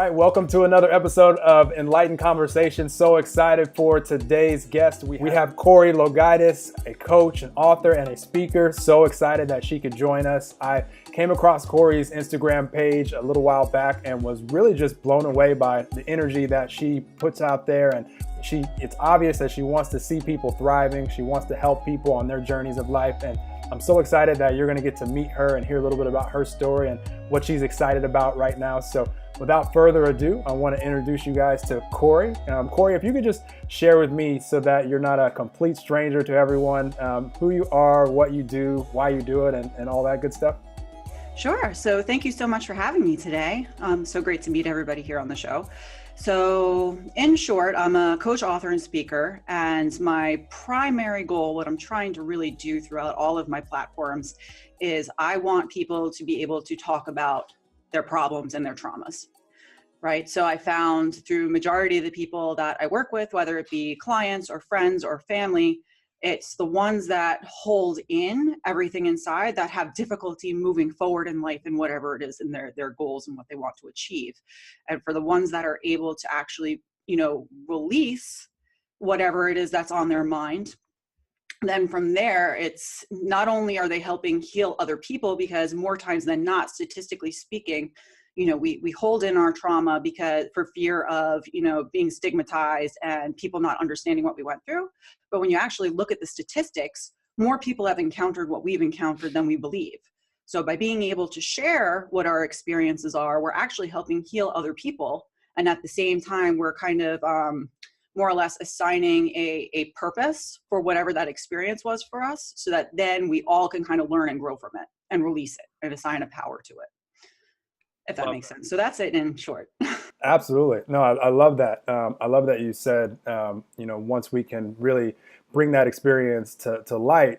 right, welcome to another episode of Enlightened Conversation. So excited for today's guest. We have Corrie LoGiudice, a coach, an author, and a speaker. So excited that she could join us. I came across Corrie's Instagram page a little while back and was really just blown away by the energy that she puts out there. And it's obvious that she wants to see people thriving. She wants to help people on their journeys of life. And I'm so excited that you're going to get to meet her and hear a little bit about her story and what she's excited about right now. So without further ado, I want to introduce you guys to Corrie. Corrie, if you could just share with me so that you're not a complete stranger to everyone, who you are, what you do, why you do it, and all that good stuff. Sure. So thank you so much for having me today. So great to meet everybody here on the show. So in short, I'm a coach, author, and speaker, and my primary goal, what I'm trying to really do throughout all of my platforms, is I want people to be able to talk about their problems and their traumas, right? So I found through majority of the people that I work with, whether it be clients or friends or family, it's the ones that hold in everything inside that have difficulty moving forward in life and whatever it is in their goals and what they want to achieve. And for the ones that are able to actually, release whatever it is that's on their mind, then from there, it's not only are they helping heal other people, because more times than not, statistically speaking, we hold in our trauma because for fear of, being stigmatized and people not understanding what we went through. But when you actually look at the statistics, more people have encountered what we've encountered than we believe. So by being able to share what our experiences are, we're actually helping heal other people. And at the same time, we're kind of more or less assigning a purpose for whatever that experience was for us, so that then we all can kind of learn and grow from it and release it and assign a power to it, if that makes sense. So that's it in short. Absolutely. No, I love that. I love that you said, once we can really bring that experience to light,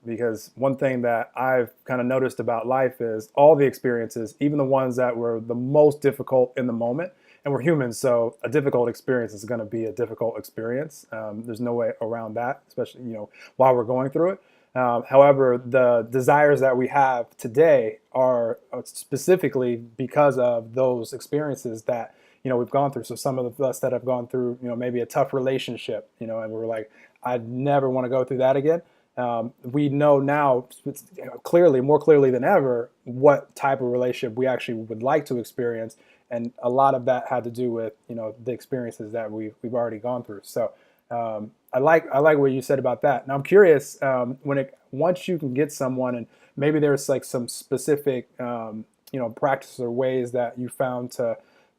because one thing that I've kind of noticed about life is all the experiences, even the ones that were the most difficult in the moment, and we're humans, so a difficult experience is going to be a difficult experience. There's no way around that, especially, while we're going through it. However, the desires that we have today are specifically because of those experiences that, we've gone through. So some of us that have gone through, maybe a tough relationship, and we're like, I'd never want to go through that again. We know now more clearly than ever, what type of relationship we actually would like to experience. And a lot of that had to do with, the experiences that we've already gone through. So I like what you said about that. Now I'm curious, once you can get someone, and maybe there's like some specific, practices or ways that you found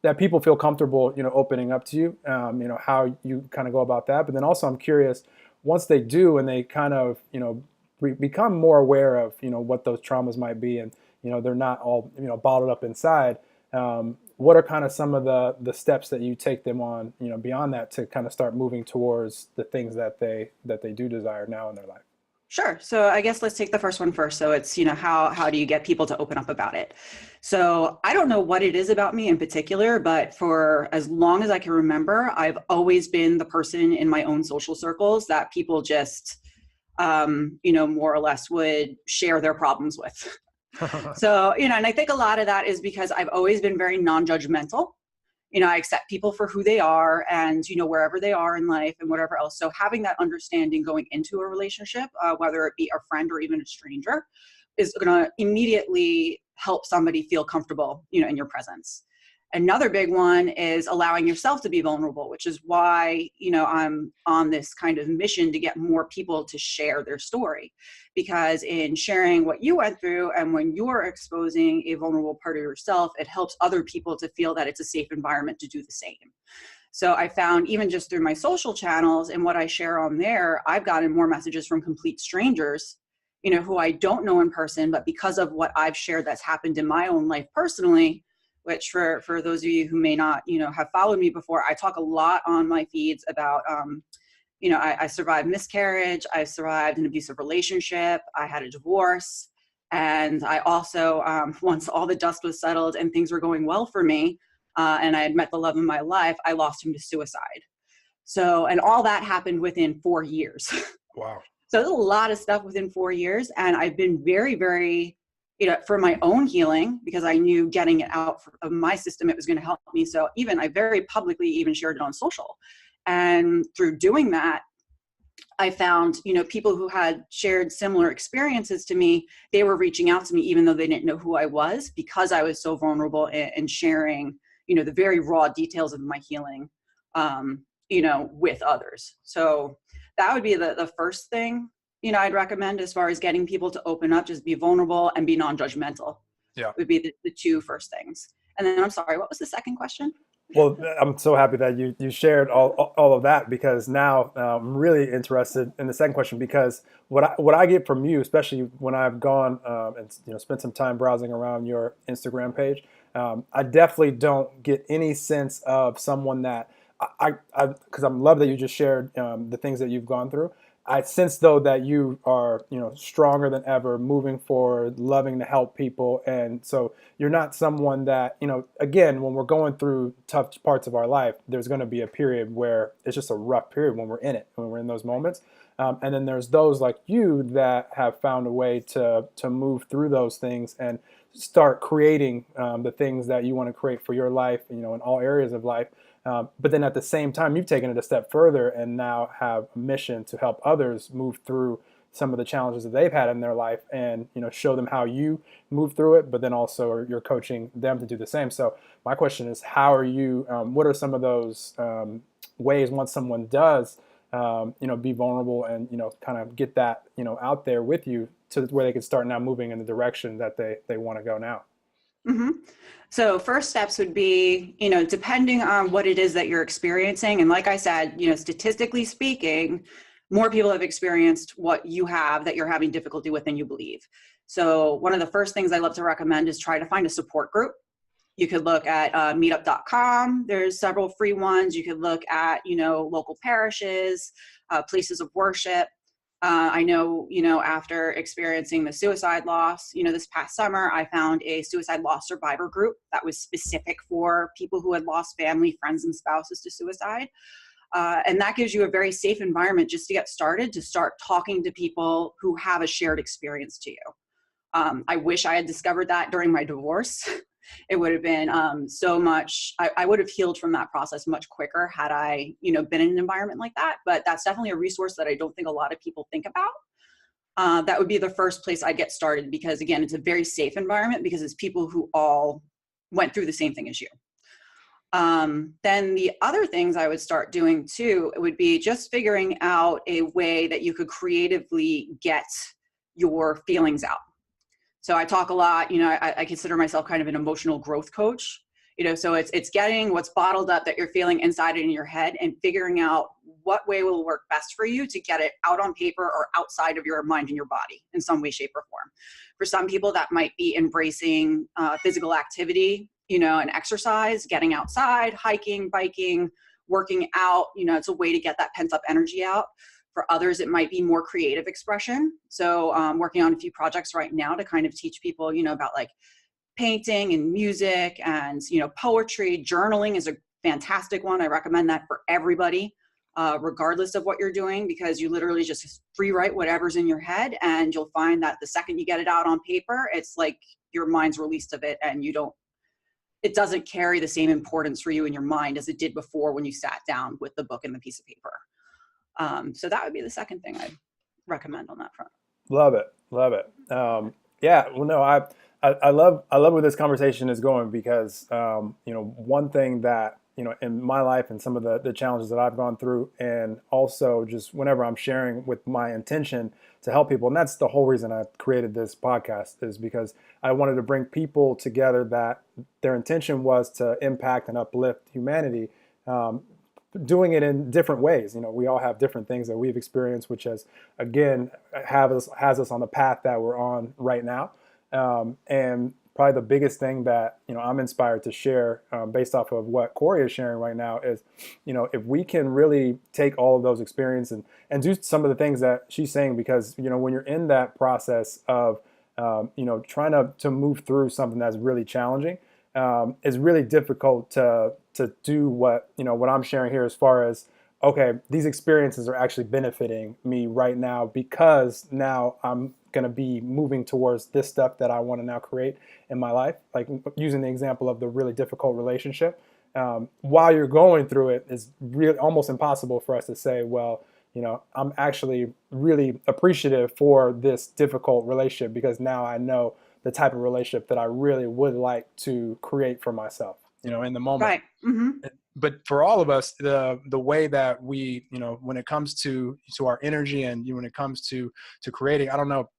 that people feel comfortable, opening up to you, how you kind of go about that. But then also I'm curious, once they do and they kind of, become more aware of, what those traumas might be, and, they're not all, bottled up inside. What are kind of some of the steps that you take them on, beyond that, to kind of start moving towards the things that they do desire now in their life? Sure. So I guess let's take the first one first. So it's, how do you get people to open up about it? So I don't know what it is about me in particular, but for as long as I can remember, I've always been the person in my own social circles that people just, more or less would share their problems with. So, and I think a lot of that is because I've always been very non-judgmental. I accept people for who they are and, wherever they are in life and whatever else. So having that understanding going into a relationship, whether it be a friend or even a stranger, is going to immediately help somebody feel comfortable, in your presence. Another big one is allowing yourself to be vulnerable, which is why, I'm on this kind of mission to get more people to share their story. Because in sharing what you went through, and when you're exposing a vulnerable part of yourself, it helps other people to feel that it's a safe environment to do the same. So I found, even just through my social channels and what I share on there, I've gotten more messages from complete strangers, who I don't know in person, but because of what I've shared that's happened in my own life personally, which for those of you who may not, have followed me before, I talk a lot on my feeds about, I survived miscarriage, I survived an abusive relationship, I had a divorce, and I also, once all the dust was settled and things were going well for me, and I had met the love of my life, I lost him to suicide. So, and all that happened within 4 years. Wow. So there's a lot of stuff within 4 years, and I've been very, very for my own healing, because I knew getting it out of my system, it was going to help me. So even I very publicly even shared it on social. And through doing that, I found, people who had shared similar experiences to me, they were reaching out to me even though they didn't know who I was, because I was so vulnerable and sharing, the very raw details of my healing, with others. So that would be the first thing, I'd recommend as far as getting people to open up. Just be vulnerable and be non-judgmental. Yeah. Would be the two first things. And then I'm sorry, what was the second question? Well, I'm so happy that you shared all of that, because now I'm really interested in the second question, because what I get from you, especially when I've gone and spent some time browsing around your Instagram page, I definitely don't get any sense of someone that because I love that you just shared the things that you've gone through. I sense though that you are stronger than ever, moving forward, loving to help people, and so you're not someone that, again, when we're going through tough parts of our life, there's going to be a period where it's just a rough period when we're in it, when we're in those moments. And then there's those like you that have found a way to move through those things and start creating the things that you want to create for your life, in all areas of life. But then at the same time, you've taken it a step further and now have a mission to help others move through some of the challenges that they've had in their life, and show them how you move through it, but then also you're coaching them to do the same. So my question is, how are you, what are some of those ways, once someone does be vulnerable and kind of get that out there with you, to where they can start now moving in the direction that they want to go now? Mm-hmm. So first steps would be, depending on what it is that you're experiencing. And like I said, statistically speaking, more people have experienced what you have that you're having difficulty with than you believe. So one of the first things I love to recommend is try to find a support group. You could look at meetup.com. There's several free ones. You could look at, local parishes, places of worship. I know, after experiencing the suicide loss, this past summer, I found a suicide loss survivor group that was specific for people who had lost family, friends, and spouses to suicide. And that gives you a very safe environment just to get started, to start talking to people who have a shared experience to you. I wish I had discovered that during my divorce. It would have been so much, I would have healed from that process much quicker had I, been in an environment like that. But that's definitely a resource that I don't think a lot of people think about. That would be the first place I'd get started, because again, it's a very safe environment because it's people who all went through the same thing as you. Then the other things I would start doing too, it would be just figuring out a way that you could creatively get your feelings out. So I talk a lot, I consider myself kind of an emotional growth coach, so it's getting what's bottled up that you're feeling inside in your head and figuring out what way will work best for you to get it out on paper or outside of your mind and your body in some way, shape, or form. For some people, that might be embracing physical activity, and exercise, getting outside, hiking, biking, working out, it's a way to get that pent up energy out. For others, it might be more creative expression. So I'm working on a few projects right now to kind of teach people, about like painting and music and, poetry. Journaling is a fantastic one. I recommend that for everybody, regardless of what you're doing, because you literally just free write whatever's in your head. And you'll find that the second you get it out on paper, it's like your mind's released of it, and it doesn't carry the same importance for you in your mind as it did before when you sat down with the book and the piece of paper. So that would be the second thing I'd recommend on that front. Love it, love it. Yeah, well, no, I love where this conversation is going, because one thing that in my life and some of the challenges that I've gone through, and also just whenever I'm sharing with my intention to help people, and that's the whole reason I created this podcast, is because I wanted to bring people together that their intention was to impact and uplift humanity. Doing it in different ways. We all have different things that we've experienced, which again, has us on the path that we're on right now. And probably the biggest thing that, I'm inspired to share based off of what Corrie is sharing right now is, if we can really take all of those experiences and do some of the things that she's saying, because, when you're in that process of, trying to move through something that's really challenging, it's really difficult to do what I'm sharing here, as far as, okay, these experiences are actually benefiting me right now, because now I'm going to be moving towards this stuff that I want to now create in my life. Like using the example of the really difficult relationship. While you're going through it, it's really almost impossible for us to say, well, I'm actually really appreciative for this difficult relationship because now I know the type of relationship that I really would like to create for myself, in the moment. Right. Mm-hmm. But for all of us, the way that we, when it comes to our energy and when it comes to creating, I don't know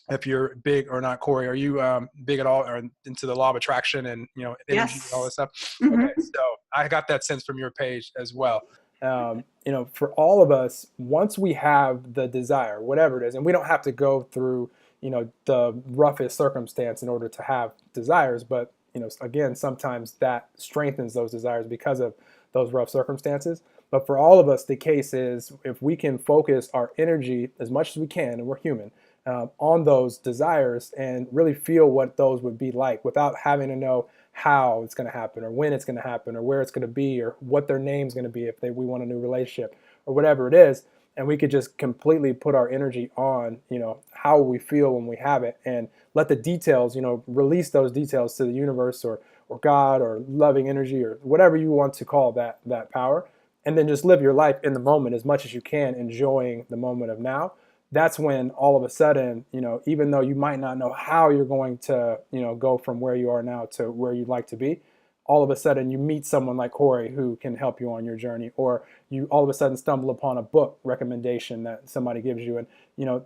if you're big or not, Corrie, are you big at all or into the law of attraction and, energy and all Yes. this stuff? Mm-hmm. Okay. So I got that sense from your page as well. For all of us, once we have the desire, whatever it is, and we don't have to go through, the roughest circumstance in order to have desires, but, again, sometimes that strengthens those desires because of those rough circumstances. But for all of us, the case is if we can focus our energy as much as we can, and we're human, on those desires and really feel what those would be like without having to know how it's going to happen or when it's going to happen or where it's going to be or what their name's going to be if we want a new relationship or whatever it is. And we could just completely put our energy on, how we feel when we have it and let the details, release those details to the universe or God or loving energy or whatever you want to call that power. And then just live your life in the moment as much as you can, enjoying the moment of now. That's when all of a sudden, even though you might not know how you're going to, go from where you are now to where you'd like to be, all of a sudden you meet someone like Corrie who can help you on your journey, or you all of a sudden stumble upon a book recommendation that somebody gives you. And,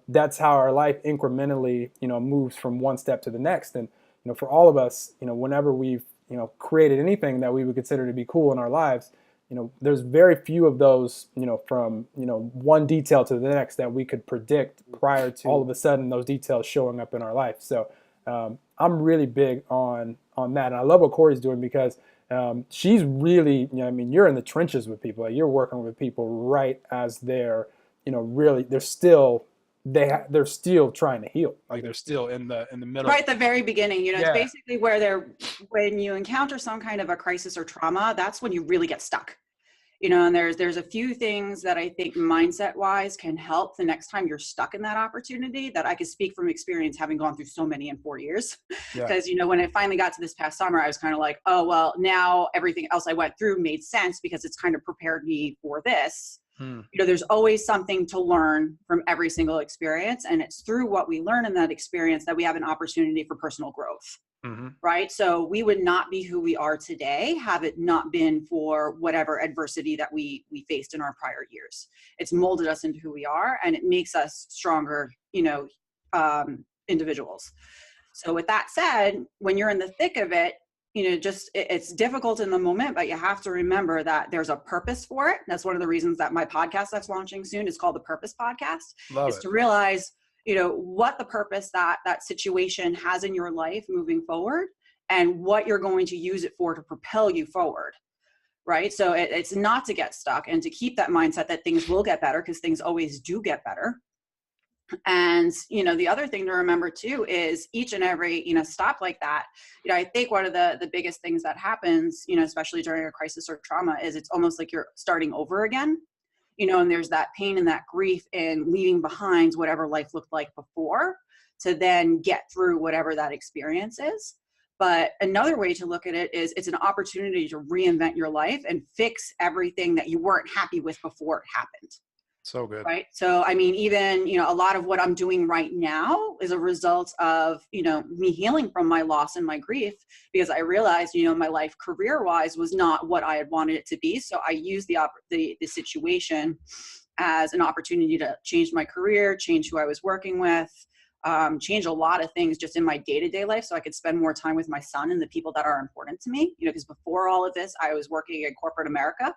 that's how our life incrementally, moves from one step to the next. And, for all of us, whenever we've, created anything that we would consider to be cool in our lives, there's very few of those, from, one detail to the next that we could predict prior to all of a sudden those details showing up in our life. So I'm really big on that. And I love what Corrie's doing because she's really, you're in the trenches with people. Like you're working with people right as they're, really, they're still trying to heal. Like they're still in the middle. Right at the very beginning, Yeah. it's basically where when you encounter some kind of a crisis or trauma, that's when you really get stuck. And there's a few things that I think mindset wise can help the next time you're stuck in that opportunity that I could speak from experience, having gone through so many in 4 years. Because, when it finally got to this past summer, I was kind of like, oh, well, now everything else I went through made sense because it's kind of prepared me for this. There's always something to learn from every single experience. And it's through what we learn in that experience that we have an opportunity for personal growth. Mm-hmm. Right. So we would not be who we are today had it not been for whatever adversity that we faced in our prior years. It's molded us into who we are and it makes us stronger, individuals. So with that said, when you're in the thick of it, it's difficult in the moment, but you have to remember that there's a purpose for it. That's one of the reasons that my podcast that's launching soon is called the Purpose Podcast. Is to realize, what the purpose that situation has in your life moving forward and what you're going to use it for to propel you forward. Right. So it's not to get stuck and to keep that mindset that things will get better because things always do get better. And, the other thing to remember too is each and every, stop like that. I think one of the biggest things that happens, especially during a crisis or trauma is it's almost like you're starting over again, and there's that pain and that grief in leaving behind whatever life looked like before to then get through whatever that experience is. But another way to look at it is it's an opportunity to reinvent your life and fix everything that you weren't happy with before it happened. So good. Right. So, even, a lot of what I'm doing right now is a result of, me healing from my loss and my grief because I realized, my life career wise was not what I had wanted it to be. So I used the situation as an opportunity to change my career, change who I was working with, change a lot of things just in my day-to-day life so I could spend more time with my son and the people that are important to me, because before all of this, I was working in corporate America,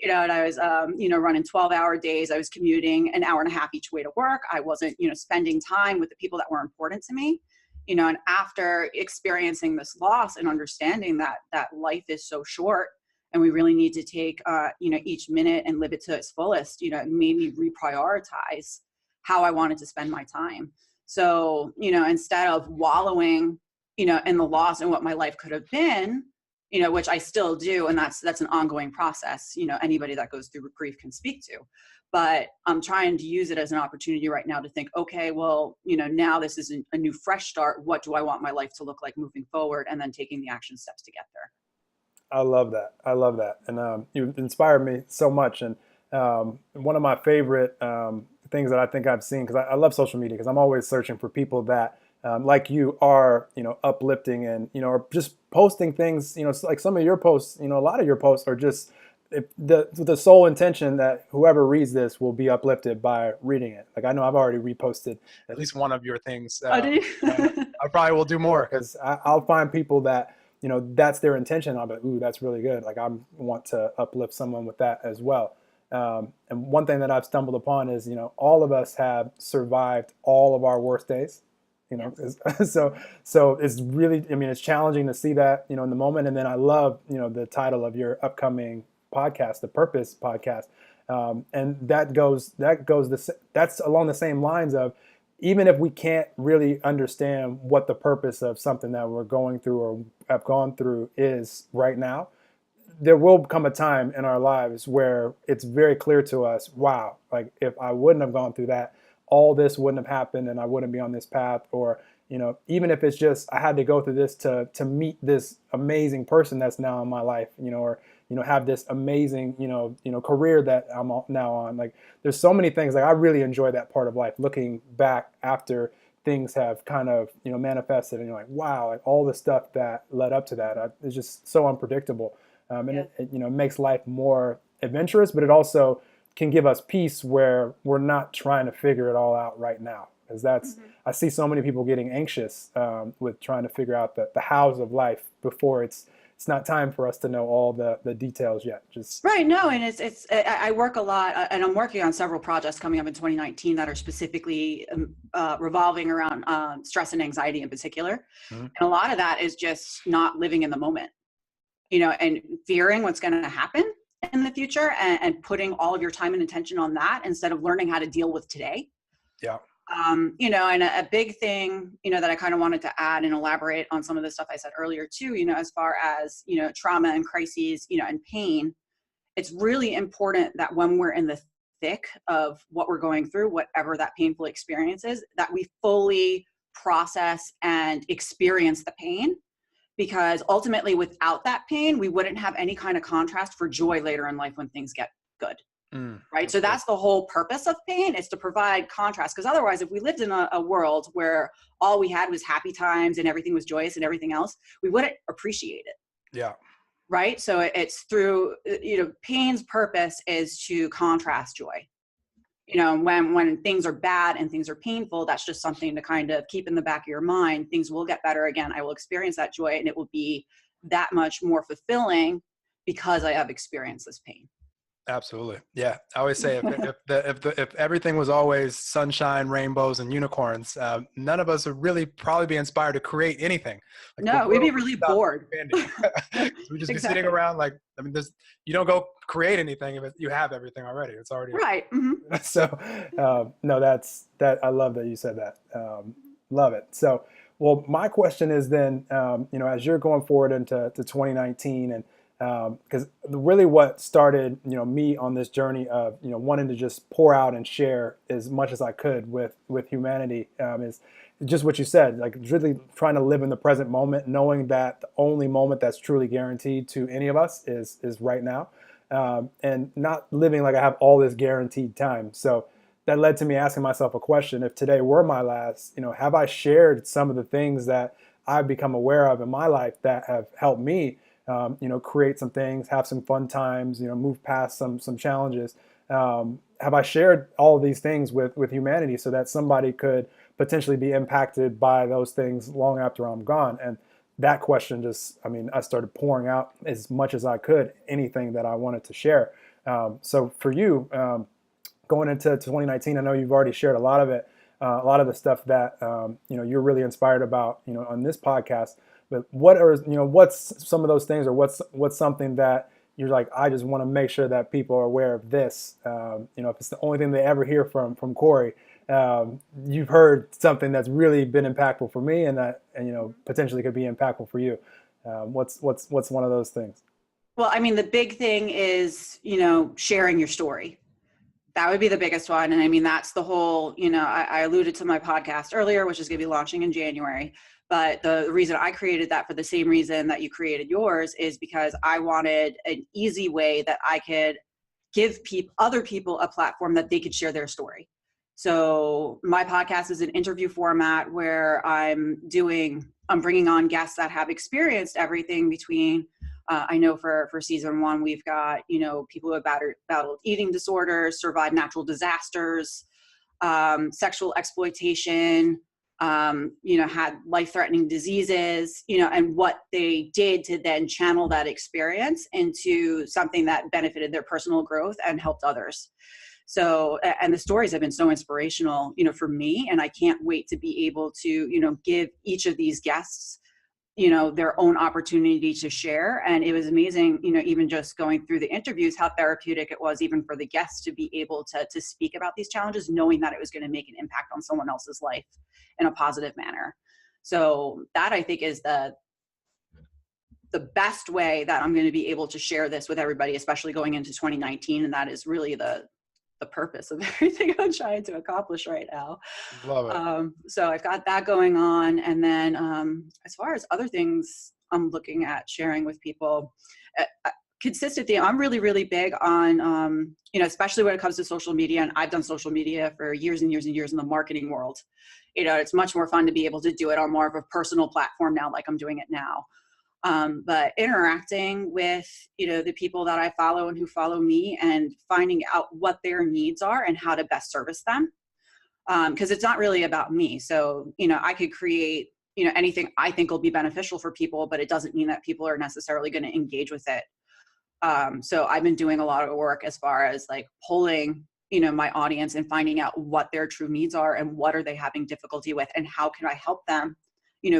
and I was, running 12-hour days. I was commuting an hour and a half each way to work. I wasn't, spending time with the people that were important to me, and after experiencing this loss and understanding that life is so short and we really need to take, each minute and live it to its fullest, it made me reprioritize how I wanted to spend my time. So, instead of wallowing, in the loss and what my life could have been, which I still do. And that's an ongoing process. Anybody that goes through grief can speak to, but I'm trying to use it as an opportunity right now to think, okay, well, now this is a new fresh start. What do I want my life to look like moving forward? And then taking the action steps to get there. I love that. I love that. And you inspired me so much. And one of my favorite things that I think I've seen, because I love social media, because I'm always searching for people that, like you, are uplifting and are just posting things. Like some of your posts. A lot of your posts are just the sole intention that whoever reads this will be uplifted by reading it. Like I know I've already reposted at least one of your things. Do you? I probably will do more because I'll find people that that's their intention. I'll be like, ooh, that's really good. Like I want to uplift someone with that as well. And one thing that I've stumbled upon is, all of us have survived all of our worst days. So it's really, it's challenging to see that, in the moment. And then I love, the title of your upcoming podcast, the Purpose Podcast. And that's along the same lines of, even if we can't really understand what the purpose of something that we're going through or have gone through is right now, there will come a time in our lives where it's very clear to us, wow, like if I wouldn't have gone through that, all this wouldn't have happened and I wouldn't be on this path. Or, even if it's just I had to go through this to meet this amazing person that's now in my life, or have this amazing, career that I'm now on. Like there's so many things. Like I really enjoy that part of life, looking back after things have kind of, manifested, and you're like, wow, like all the stuff that led up to that is just so unpredictable. And it makes life more adventurous, but it also can give us peace where we're not trying to figure it all out right now. Because that's, I see so many people getting anxious with trying to figure out the hows of life before it's not time for us to know all the details yet. Just right. No, and I work a lot, and I'm working on several projects coming up in 2019 that are specifically revolving around stress and anxiety in particular. And a lot of that is just not living in the moment, and fearing what's going to happen in the future, and putting all of your time and attention on that instead of learning how to deal with today. Yeah. And a big thing, that I kind of wanted to add and elaborate on some of the stuff I said earlier too, as far as, trauma and crises, and pain, it's really important that when we're in the thick of what we're going through, whatever that painful experience is, that we fully process and experience the pain. Because ultimately, without that pain, we wouldn't have any kind of contrast for joy later in life when things get good. Right. So that's the whole purpose of pain, is to provide contrast. Because otherwise, if we lived in a world where all we had was happy times and everything was joyous and everything else, we wouldn't appreciate it. Yeah. Right. So it's through, pain's purpose is to contrast joy. When things are bad and things are painful, that's just something to kind of keep in the back of your mind. Things will get better again. I will experience that joy, and it will be that much more fulfilling because I have experienced this pain. Absolutely. Yeah. I always say if everything was always sunshine, rainbows, and unicorns, none of us would really probably be inspired to create anything. Like no, we'd be really bored. We'd just be sitting around you don't go create anything if you have everything already. It's already right. So no, I love that you said that. Love it. So, well, my question is then, as you're going forward into 2019, and because really what started, me on this journey of, wanting to just pour out and share as much as I could with humanity, is just what you said, like really trying to live in the present moment, knowing that the only moment that's truly guaranteed to any of us is right now, and not living like I have all this guaranteed time. So that led to me asking myself a question: if today were my last, have I shared some of the things that I've become aware of in my life that have helped me, create some things, have some fun times, move past some challenges? Have I shared all of these things with humanity so that somebody could potentially be impacted by those things long after I'm gone? And that question just, I started pouring out as much as I could, anything that I wanted to share. So for you, going into 2019, I know you've already shared a lot of it, a lot of the stuff that, you're really inspired about, on this podcast. But what's some of those things, or what's something that you're like, I just want to make sure that people are aware of this. If it's the only thing they ever hear from Corrie, you've heard something that's really been impactful for me, and that, potentially could be impactful for you. What's one of those things? Well, I mean, the big thing is, sharing your story. That would be the biggest one. And I mean, that's the whole, I alluded to my podcast earlier, which is going to be launching in January. But the reason I created that, for the same reason that you created yours, is because I wanted an easy way that I could give other people a platform that they could share their story. So my podcast is an interview format where I'm bringing on guests that have experienced everything between, I know for season one, we've got, people who have battled eating disorders, survived natural disasters, sexual exploitation, had life-threatening diseases, and what they did to then channel that experience into something that benefited their personal growth and helped others. So, and the stories have been so inspirational, for me, and I can't wait to be able to, give each of these guests, their own opportunity to share. And it was amazing, even just going through the interviews, how therapeutic it was even for the guests to be able to speak about these challenges, knowing that it was going to make an impact on someone else's life in a positive manner. So that, I think, is the best way that I'm going to be able to share this with everybody, especially going into 2019. And that is really the purpose of everything I'm trying to accomplish right now. Love it. So I've got that going on. And then as far as other things I'm looking at sharing with people, consistency, I'm really, really big on, especially when it comes to social media. And I've done social media for years and years and years in the marketing world. It's much more fun to be able to do it on more of a personal platform now, like I'm doing it now. But interacting with, the people that I follow and who follow me, and finding out what their needs are and how to best service them. Because it's not really about me. So, I could create, anything I think will be beneficial for people, but it doesn't mean that people are necessarily going to engage with it. So I've been doing a lot of work as far as like polling, my audience, and finding out what their true needs are and what are they having difficulty with, and how can I help them,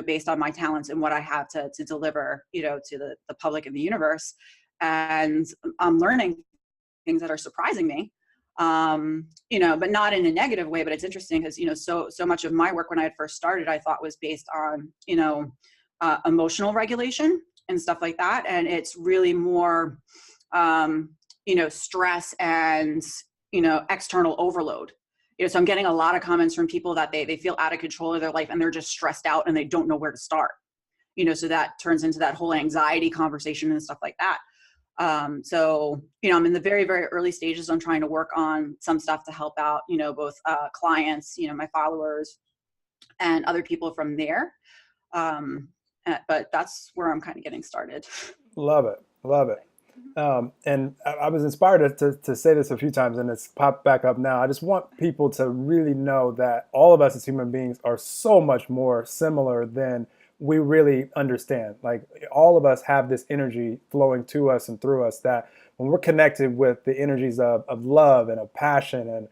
based on my talents and what I have to deliver, to the public and the universe. And I'm learning things that are surprising me, but not in a negative way. But it's interesting because, so much of my work when I had first started, I thought was based on, emotional regulation and stuff like that. And it's really more, stress and, external overload. So I'm getting a lot of comments from people that they feel out of control of their life and they're just stressed out and they don't know where to start. So that turns into that whole anxiety conversation and stuff like that. So, I'm in the very, very early stages. I'm trying to work on some stuff to help out, both clients, my followers, and other people from there. But that's where I'm kind of getting started. Love it. Love it. And I was inspired to say this a few times, and it's popped back up now. I just want people to really know that all of us as human beings are so much more similar than we really understand. Like, all of us have this energy flowing to us and through us, that when we're connected with the energies of love and of passion, and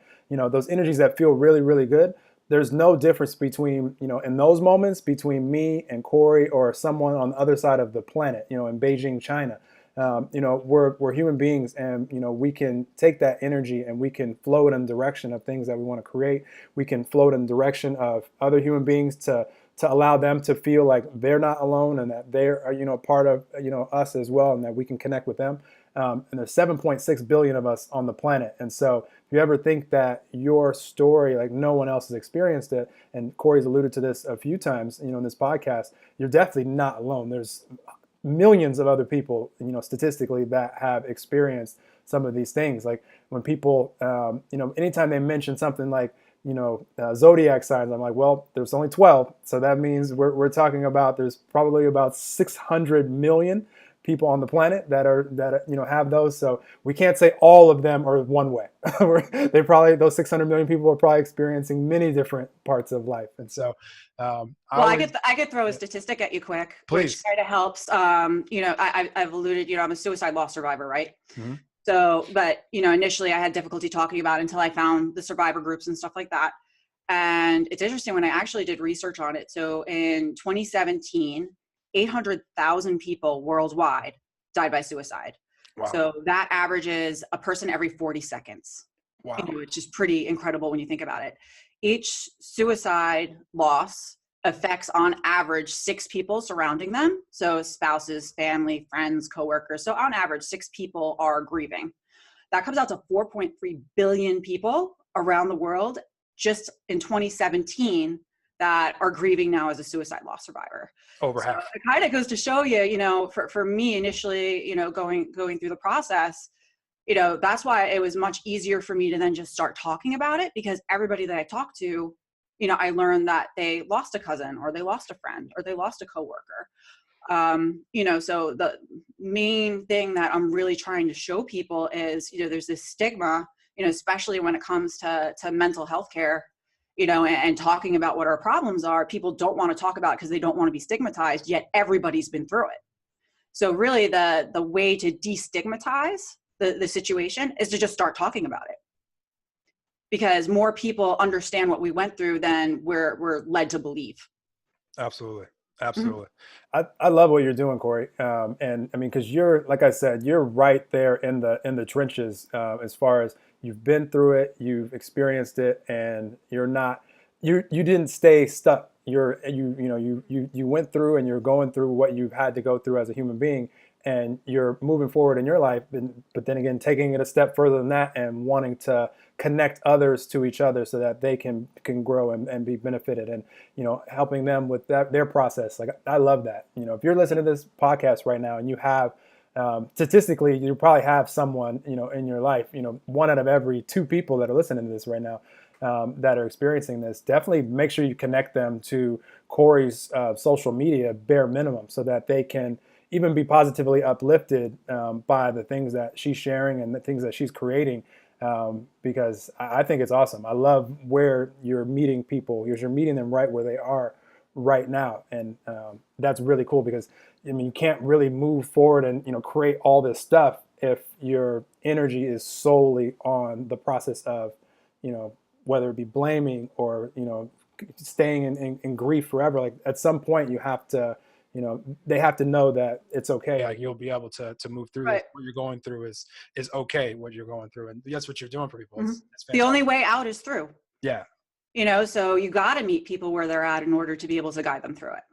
those energies that feel really, really good, there's no difference between, in those moments, between me and Corrie or someone on the other side of the planet, in Beijing, China. We're human beings, and we can take that energy and we can flow it in the direction of things that we want to create. We can flow it in the direction of other human beings to allow them to feel like they're not alone, and that they're part of us as well, and that we can connect with them. And there's 7.6 billion of us on the planet, and so if you ever think that your story, like, no one else has experienced it, and Corrie's alluded to this a few times, in this podcast, you're definitely not alone. There's millions of other people, statistically, that have experienced some of these things. Like, when people, anytime they mention something like, zodiac signs, I'm like, well, there's only 12. So that means we're talking about, there's probably about 600 million people on the planet that have those. So we can't say all of them are one way. Those 600 million people are probably experiencing many different parts of life. And so, I could throw a statistic at you quick, please, which kind of helps. I've alluded, I'm a suicide loss survivor, right? Mm-hmm. So, but, initially I had difficulty talking about it until I found the survivor groups and stuff like that. And it's interesting when I actually did research on it. So in 2017, 800,000 people worldwide died by suicide. Wow. So that averages a person every 40 seconds. Wow. Which is pretty incredible when you think about it. Each suicide loss affects on average 6 people surrounding them. So spouses, family, friends, coworkers. So on average, 6 people are grieving. That comes out to 4.3 billion people around the world just in 2017 that are grieving now as a suicide loss survivor. Over So half. it kind of goes to show you, for me initially, going through the process, that's why it was much easier for me to then just start talking about it, because everybody that I talked to, I learned that they lost a cousin, or they lost a friend, or they lost a coworker. So the main thing that I'm really trying to show people is, there's this stigma, especially when it comes to mental health care, and talking about what our problems are. People don't want to talk about it because they don't want to be stigmatized, yet everybody's been through it. So really the way to destigmatize the situation is to just start talking about it, because more people understand what we went through than we're led to believe. Absolutely. Mm-hmm. Absolutely. I love what you're doing, Corey. And I mean, because you're, like I said, you're right there in the trenches, as far as you've been through it, you've experienced it, and you didn't stay stuck. You went through, and you're going through what you've had to go through as a human being, and you're moving forward in your life. But then again, taking it a step further than that, and wanting to connect others to each other so that they can grow and be benefited, and helping them with their process. Like, I love that. If you're listening to this podcast right now and you have, statistically, you probably have someone in your life, 1 out of every 2 people that are listening to this right now, that are experiencing this. Definitely make sure you connect them to Corrie's social media, bare minimum, so that they can even be positively uplifted by the things that she's sharing and the things that she's creating. Because I think it's awesome. I love where you're meeting people. You're meeting them right where they are right now, and that's really cool, because I mean, you can't really move forward and create all this stuff if your energy is solely on the process of whether it be blaming or staying in grief forever. Like, at some point you have to, they have to know that it's okay. Like, you'll be able to move through this. Right. What you're going through is okay. What you're going through, and that's what you're doing for people. Mm-hmm. It's The fantastic. only way out is through. Yeah. So you got to meet people where they're at in order to be able to guide them through it.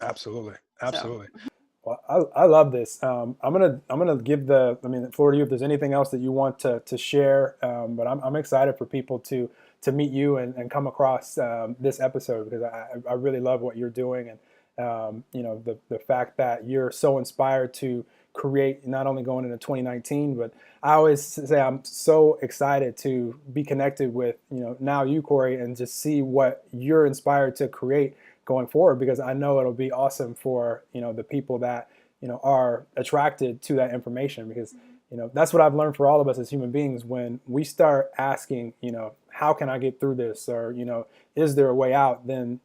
Absolutely. Absolutely. So. Well, I love this. I'm gonna give the floor to you if there's anything else that you want to share. But I'm excited for people to meet you and come across this episode, because I really love what you're doing, and the fact that you're so inspired to create, not only going into 2019, but I always say I'm so excited to be connected with now you, Corrie, and just see what you're inspired to create going forward, because I know it'll be awesome for the people that are attracted to that information, because that's what I've learned for all of us as human beings. When we start asking how can I get through this, or is there a way out, then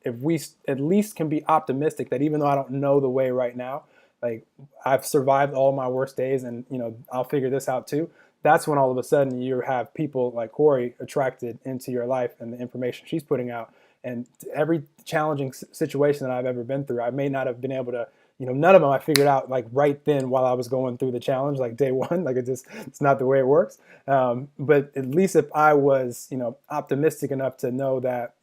if we at least can be optimistic that even though I don't know the way right now, like, I've survived all my worst days, and I'll figure this out too. That's when all of a sudden you have people like Corrie attracted into your life, and the information she's putting out. And every challenging situation that I've ever been through, I may not have been able to, none of them I figured out like right then while I was going through the challenge, like day one. Like, it's not the way it works. But at least if I was, optimistic enough to know that,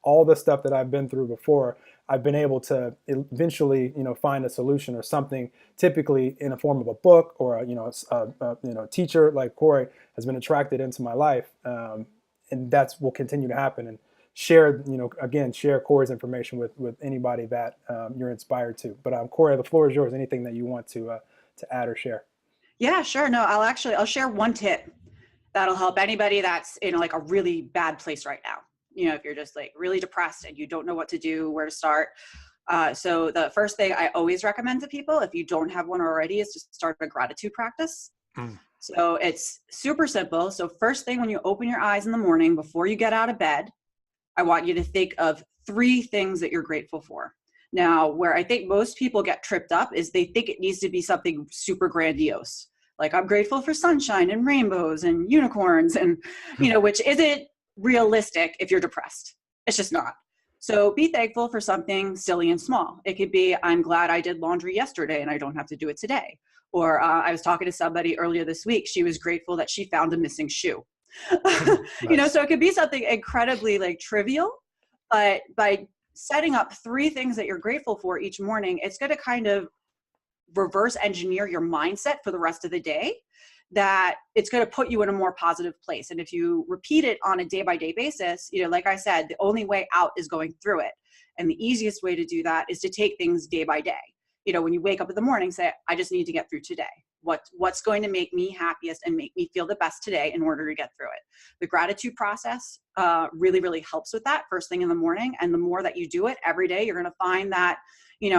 all the stuff that I've been through before, I've been able to eventually, find a solution or something, typically in a form of a book, or a teacher like Corrie has been attracted into my life, and that's will continue to happen. And share Corrie's information with anybody that you're inspired to. But Corrie, the floor is yours. Anything that you want to add or share? Yeah, sure. No, I'll share one tip that'll help anybody that's in like a really bad place right now. If you're just like really depressed and you don't know what to do, where to start. So the first thing I always recommend to people, if you don't have one already, is to start a gratitude practice. So it's super simple. So first thing, when you open your eyes in the morning, before you get out of bed, I want you to think of 3 things that you're grateful for. Now, where I think most people get tripped up is they think it needs to be something super grandiose. Like, I'm grateful for sunshine and rainbows and unicorns, and, which isn't realistic if you're depressed. It's just not. So be thankful for something silly and small. It could be, I'm glad I did laundry yesterday and I don't have to do it today. Or I was talking to somebody earlier this week. She was grateful that she found a missing shoe. Nice. So it could be something incredibly like trivial, but by setting up 3 things that you're grateful for each morning, it's going to kind of reverse engineer your mindset for the rest of the day, that it's going to put you in a more positive place. And if you repeat it on a day by day basis, like I said, the only way out is going through it. And the easiest way to do that is to take things day by day. When you wake up in the morning, say, I just need to get through today. What's going to make me happiest and make me feel the best today in order to get through it. The gratitude process really, really helps with that first thing in the morning. And the more that you do it every day, you're going to find that,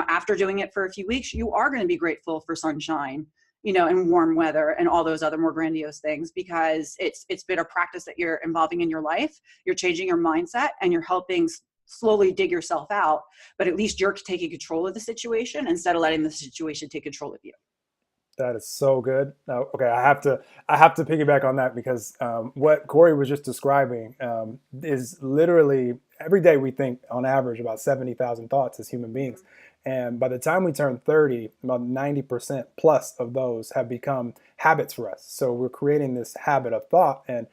after doing it for a few weeks, you are going to be grateful for sunshine, and warm weather and all those other more grandiose things, because it's been a practice that you're involving in your life. You're changing your mindset and you're helping slowly dig yourself out, but at least you're taking control of the situation instead of letting the situation take control of you. That is so good. Okay, I have to piggyback on that because what Corey was just describing is literally every day we think on average about 70,000 thoughts as human beings, and by the time we turn 30, about 90% plus of those have become habits for us. So we're creating this habit of thought, and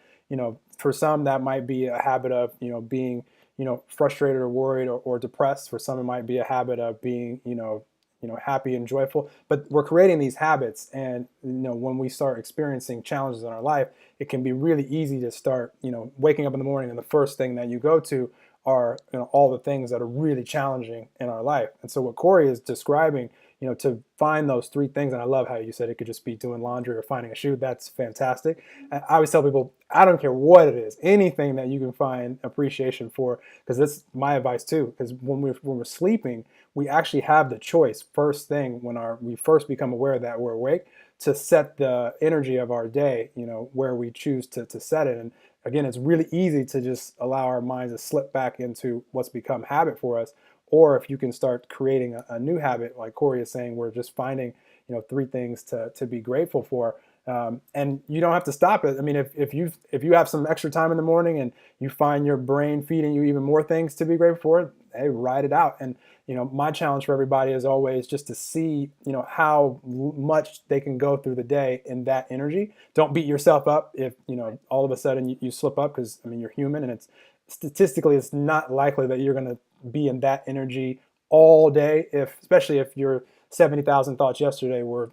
for some that might be a habit of being frustrated or worried or depressed. For some it might be a habit of being happy and joyful. But we're creating these habits, and when we start experiencing challenges in our life, it can be really easy to start waking up in the morning and the first thing that you go to are all the things that are really challenging in our life. And so what Corey is describing, to find those 3 things, and I love how you said it could just be doing laundry or finding a shoe. That's fantastic. I always tell people, I don't care what it is, anything that you can find appreciation for, because that's my advice too. Because when we're sleeping, we actually have the choice first thing when we first become aware that we're awake, to set the energy of our day, where we choose to set it. And again, it's really easy to just allow our minds to slip back into what's become habit for us. Or if you can start creating a new habit, like Corey is saying, we're just finding 3 things to be grateful for. And you don't have to stop it. I mean, if you have some extra time in the morning and you find your brain feeding you even more things to be grateful for, hey, ride it out. And my challenge for everybody is always just to see how much they can go through the day in that energy. Don't beat yourself up if all of a sudden you slip up, because I mean you're human, and it's statistically it's not likely that you're going to be in that energy all day, especially if your 70,000 thoughts yesterday were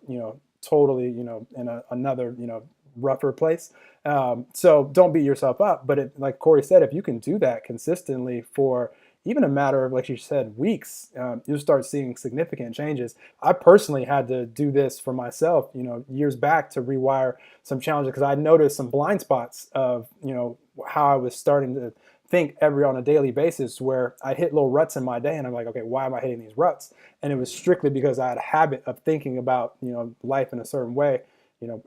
totally in another rougher place. So don't beat yourself up. But like Corey said, if you can do that consistently for even a matter of, like you said, weeks, you'll start seeing significant changes. I personally had to do this for myself, years back, to rewire some challenges, because I noticed some blind spots of how I was starting to think on a daily basis, where I hit little ruts in my day, and I'm like, okay, why am I hitting these ruts? And it was strictly because I had a habit of thinking about life in a certain way.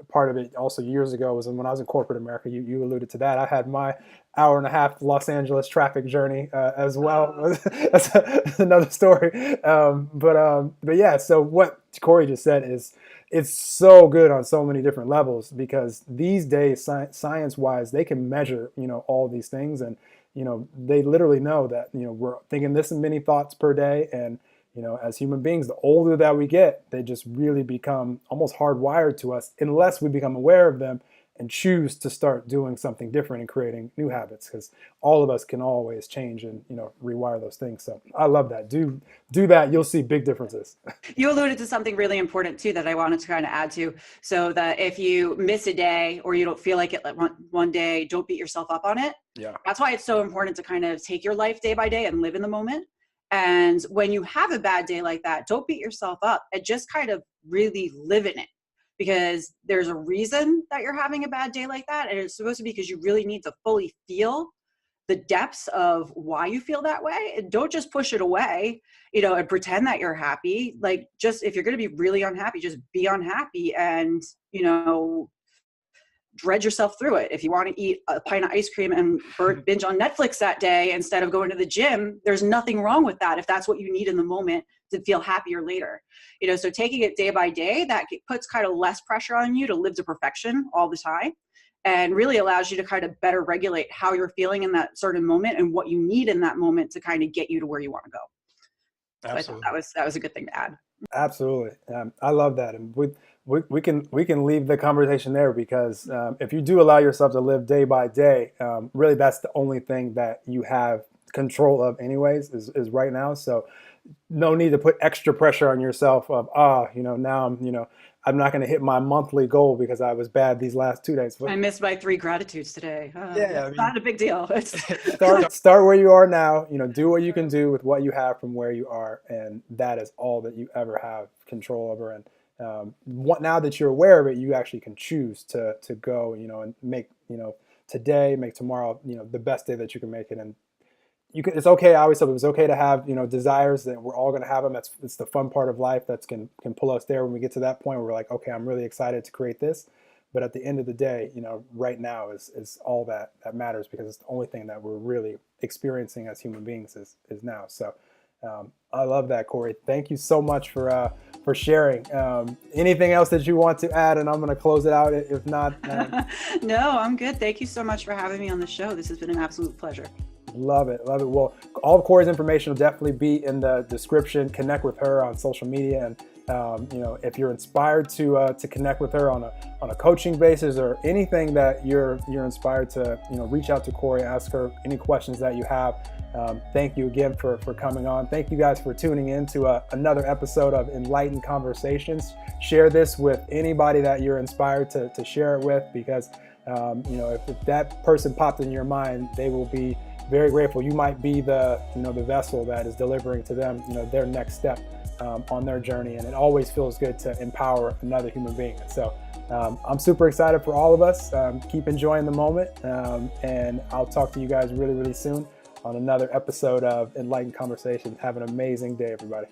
Part of it also years ago was when I was in corporate America. You alluded to that. I had my hour-and-a-half Los Angeles traffic journey as well. That's another story. But yeah. So what Corey just said is, it's so good on so many different levels, because these days, science-wise, they can measure all these things, and they literally know that we're thinking this many thoughts per day, and as human beings, the older that we get, they just really become almost hardwired to us, unless we become aware of them and choose to start doing something different and creating new habits, because all of us can always change and rewire those things. So I love that. Do that, you'll see big differences. You alluded to something really important too that I wanted to kind of add to. So that if you miss a day or you don't feel like it like one day, don't beat yourself up on it. Yeah. That's why it's so important to kind of take your life day by day and live in the moment. And when you have a bad day like that, don't beat yourself up and just kind of really live in it, because there's a reason that you're having a bad day like that. And it's supposed to be because you really need to fully feel the depths of why you feel that way, and don't just push it away, and pretend that you're happy. Like, just, if you're going to be really unhappy, just be unhappy and, dredge yourself through it. If you want to eat a pint of ice cream and binge on Netflix that day instead of going to the gym, there's nothing wrong with that if that's what you need in the moment to feel happier later. So taking it day by day, that puts kind of less pressure on you to live to perfection all the time, and really allows you to kind of better regulate how you're feeling in that certain moment and what you need in that moment to kind of get you to where you want to go. So Absolutely. I thought that was a good thing to add. Absolutely. I love that. And we can leave the conversation there, because if you do allow yourself to live day by day, really that's the only thing that you have control of anyways is right now. So no need to put extra pressure on yourself of, now I'm not going to hit my monthly goal because I was bad these last 2 days. But I missed my 3 gratitudes today. yeah, I It's mean, not a big deal. It's start where you are now, do what you can do with what you have from where you are. And that is all that you ever have control over. And now that you're aware of it, you actually can choose to go, and make, today, make tomorrow, the best day that you can make it. And it's okay. I always said it was okay to have, desires, that we're all going to have them. It's the fun part of life that can pull us there when we get to that point where we're like, okay, I'm really excited to create this. But at the end of the day, right now is all that matters, because it's the only thing that we're really experiencing as human beings is now. So I love that, Corrie. Thank you so much for sharing. Anything else that you want to add? And I'm going to close it out. If not, no, I'm good. Thank you so much for having me on the show. This has been an absolute pleasure. Love it. Love it. Well, all of Corrie's information will definitely be in the description. Connect with her on social media. And, if you're inspired to connect with her on a coaching basis, or anything that you're inspired to, reach out to Corrie, ask her any questions that you have. Thank you again for coming on. Thank you guys for tuning in to another episode of Enlightened Conversations. Share this with anybody that you're inspired to share it with, because, if that person popped in your mind, they will be very grateful. You might be the vessel that is delivering to them, their next step on their journey. And it always feels good to empower another human being. So I'm super excited for all of us. Keep enjoying the moment. And I'll talk to you guys really, really soon on another episode of Enlightened Conversations. Have an amazing day, everybody.